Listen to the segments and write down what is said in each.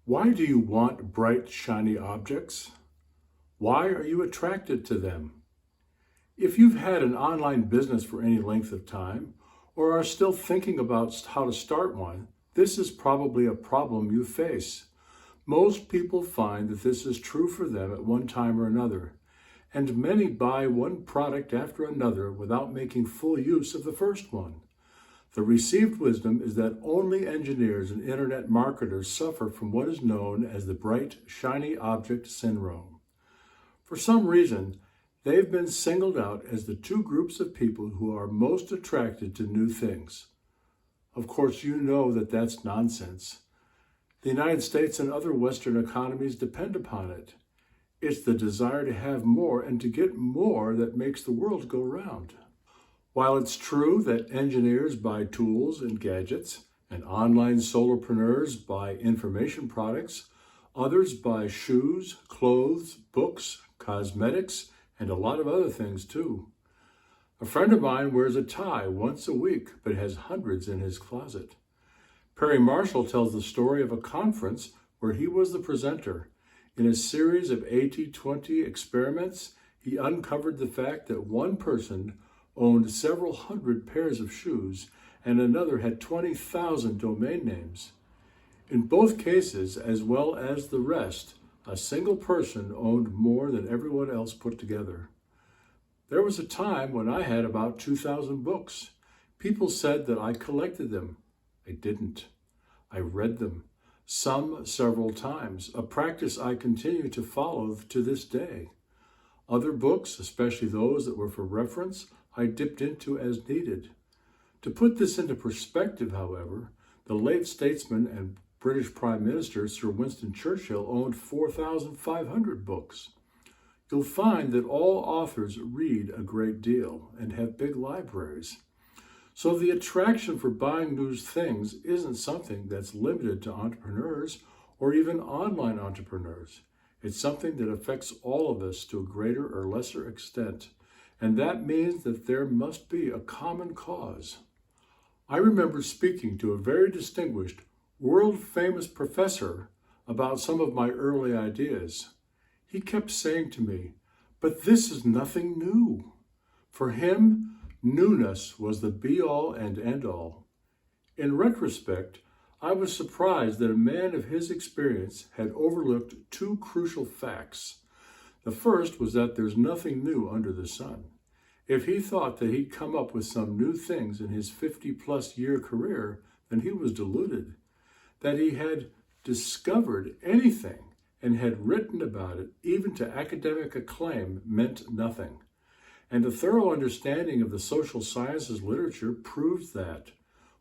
Why do you want bright, shiny objects? Why are you attracted to them? If you've had an online business for any length of time, or are still thinking about how to start one, this is probably a problem you face. Most people find that this is true for them at one time or another, and many buy one product after another without making full use of the first one. The received wisdom is that only engineers and internet marketers suffer from what is known as the bright, shiny object syndrome. For some reason, they've been singled out as the two groups of people who are most attracted to new things. Of course, you know that that's nonsense. The United States and other Western economies depend upon it. It's the desire to have more and to get more that makes the world go round. While it's true that engineers buy tools and gadgets, and online solopreneurs buy information products, others buy shoes, clothes, books, cosmetics, and a lot of other things too. A friend of mine wears a tie once a week, but has hundreds in his closet. Perry Marshall tells the story of a conference where he was the presenter. In a series of 80-20 experiments, he uncovered the fact that one person owned several hundred pairs of shoes, and another had 20,000 domain names. In both cases, as well as the rest, a single person owned more than everyone else put together. There was a time when I had about 2,000 books. People said that I collected them. I didn't. I read them, some several times, a practice I continue to follow to this day. Other books, especially those that were for reference, I dipped into as needed. To put this into perspective, however, the late statesman and British Prime Minister Sir Winston Churchill owned 4,500 books. You'll find that all authors read a great deal and have big libraries. So the attraction for buying new things isn't something that's limited to entrepreneurs or even online entrepreneurs. It's something that affects all of us to a greater or lesser extent. And that means that there must be a common cause. I remember speaking to a very distinguished, world-famous professor about some of my early ideas. He kept saying to me, "But this is nothing new." For him, newness was the be-all and end-all. In retrospect, I was surprised that a man of his experience had overlooked two crucial facts. The first was that there's nothing new under the sun. If he thought that he'd come up with some new things in his 50-plus year career, then he was deluded. That he had discovered anything and had written about it, even to academic acclaim, meant nothing. And a thorough understanding of the social sciences literature proves that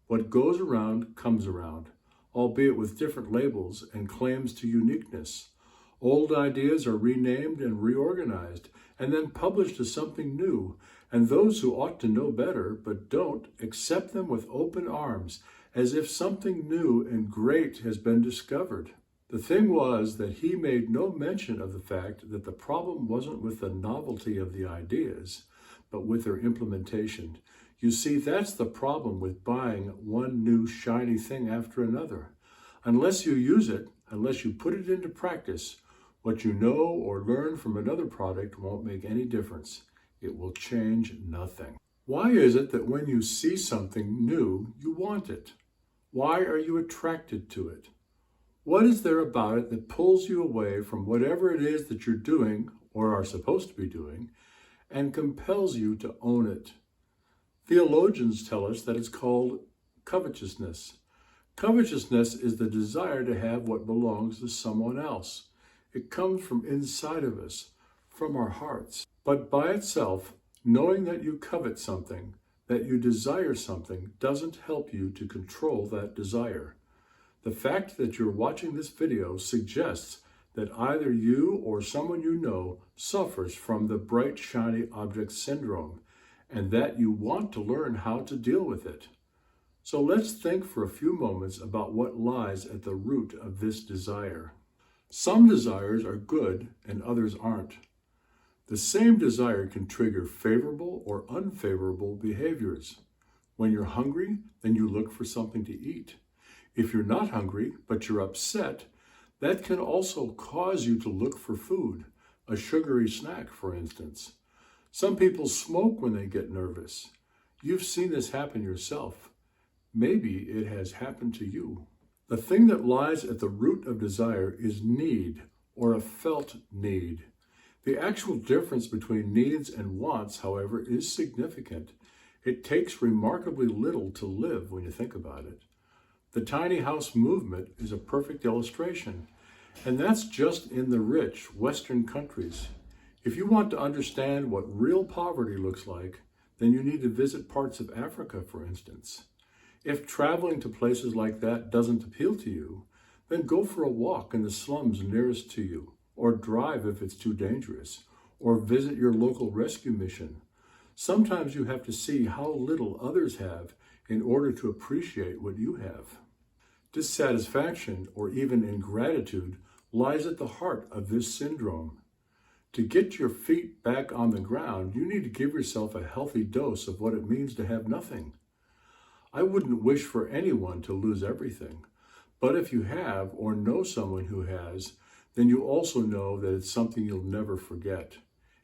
what goes around comes around, albeit with different labels and claims to uniqueness. Old ideas are renamed and reorganized, and then published as something new, and those who ought to know better but don't accept them with open arms, as if something new and great has been discovered. The thing was that he made no mention of the fact that the problem wasn't with the novelty of the ideas, but with their implementation. You see, that's the problem with buying one new shiny thing after another. Unless you use it, unless you put it into practice, what you know or learn from another product won't make any difference. It will change nothing. Why is it that when you see something new, you want it? Why are you attracted to it? What is there about it that pulls you away from whatever it is that you're doing or are supposed to be doing and compels you to own it? Theologians tell us that it's called covetousness. Covetousness is the desire to have what belongs to someone else. It comes from inside of us, from our hearts. But by itself, knowing that you covet something, that you desire something, doesn't help you to control that desire. The fact that you're watching this video suggests that either you or someone you know suffers from the bright, shiny object syndrome, and that you want to learn how to deal with it. So let's think for a few moments about what lies at the root of this desire. Some desires are good and others aren't. The same desire can trigger favorable or unfavorable behaviors. When you're hungry, then you look for something to eat. If you're not hungry, but you're upset, That can also cause you to look for food, a sugary snack, for instance. Some people smoke when they get nervous. You've seen this happen yourself. Maybe it has happened to you. The thing that lies at the root of desire is need, or a felt need. The actual difference between needs and wants, however, is significant. It takes remarkably little to live when you think about it. The tiny house movement is a perfect illustration, and that's just in the rich Western countries. If you want to understand what real poverty looks like, then you need to visit parts of Africa, for instance. If traveling to places like that doesn't appeal to you, then go for a walk in the slums nearest to you, or drive if it's too dangerous, or visit your local rescue mission. Sometimes you have to see how little others have in order to appreciate what you have. Dissatisfaction, or even ingratitude, lies at the heart of this syndrome. To get your feet back on the ground, you need to give yourself a healthy dose of what it means to have nothing. I wouldn't wish for anyone to lose everything, but if you have or know someone who has, then you also know that it's something you'll never forget.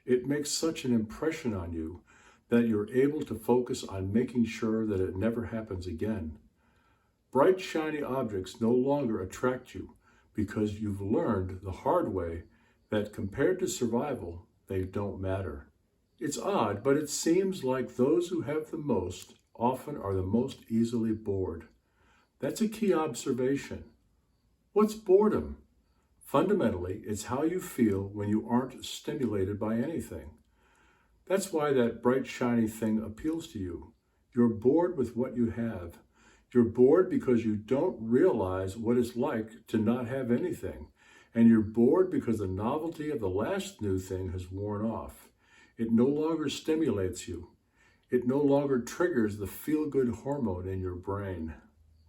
It makes such an impression on you that you're able to focus on making sure that it never happens again. Bright, shiny objects no longer attract you because you've learned the hard way that compared to survival, they don't matter. It's odd, but it seems like those who have the most often are the most easily bored. That's a key observation. What's boredom? Fundamentally, it's how you feel when you aren't stimulated by anything. That's why that bright, shiny thing appeals to you. You're bored with what you have. You're bored because you don't realize what it's like to not have anything. And you're bored because the novelty of the last new thing has worn off. It no longer stimulates you. It no longer triggers the feel-good hormone in your brain.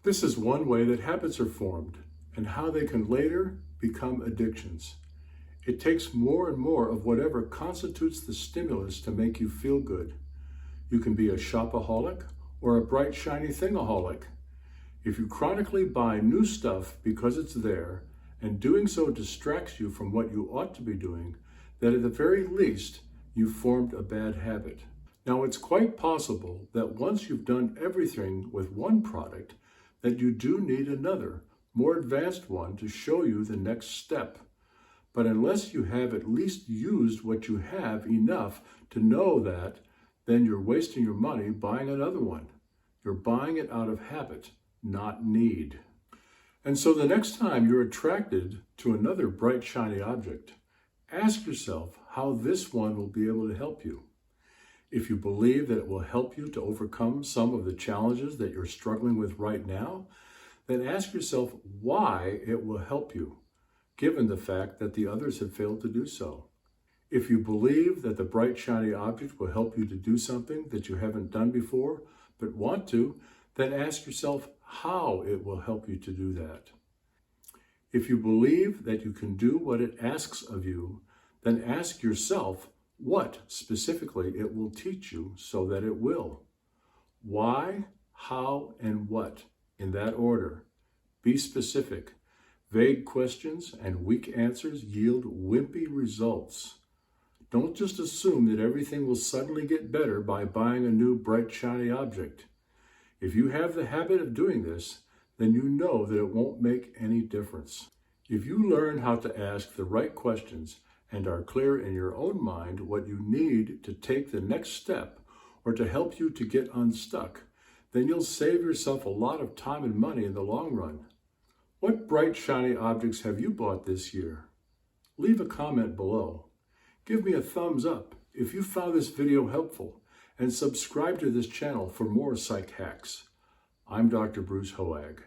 This is one way that habits are formed and how they can later become addictions. It takes more and more of whatever constitutes the stimulus to make you feel good. You can be a shopaholic or a bright, shiny thingaholic. If you chronically buy new stuff because it's there, and doing so distracts you from what you ought to be doing, then at the very least, you've formed a bad habit. Now, it's quite possible that once you've done everything with one product, that you do need another, more advanced one to show you the next step. But unless you have at least used what you have enough to know that, then you're wasting your money buying another one. You're buying it out of habit, not need. And so the next time you're attracted to another bright, shiny object, ask yourself how this one will be able to help you. If you believe that it will help you to overcome some of the challenges that you're struggling with right now, then ask yourself why it will help you, given the fact that the others have failed to do so. If you believe that the bright, shiny object will help you to do something that you haven't done before, but want to, then ask yourself how it will help you to do that. If you believe that you can do what it asks of you, then ask yourself what specifically it will teach you so that it will. Why, how, and what, in that order. Be specific. Vague questions and weak answers yield wimpy results. Don't just assume that everything will suddenly get better by buying a new bright, shiny object. If you have the habit of doing this, then you know that it won't make any difference. If you learn how to ask the right questions and are clear in your own mind what you need to take the next step or to help you to get unstuck, then you'll save yourself a lot of time and money in the long run. What bright, shiny objects have you bought this year? Leave a comment below. Give me a thumbs up if you found this video helpful, and subscribe to this channel for more psych hacks. I'm Dr. Bruce Hoag.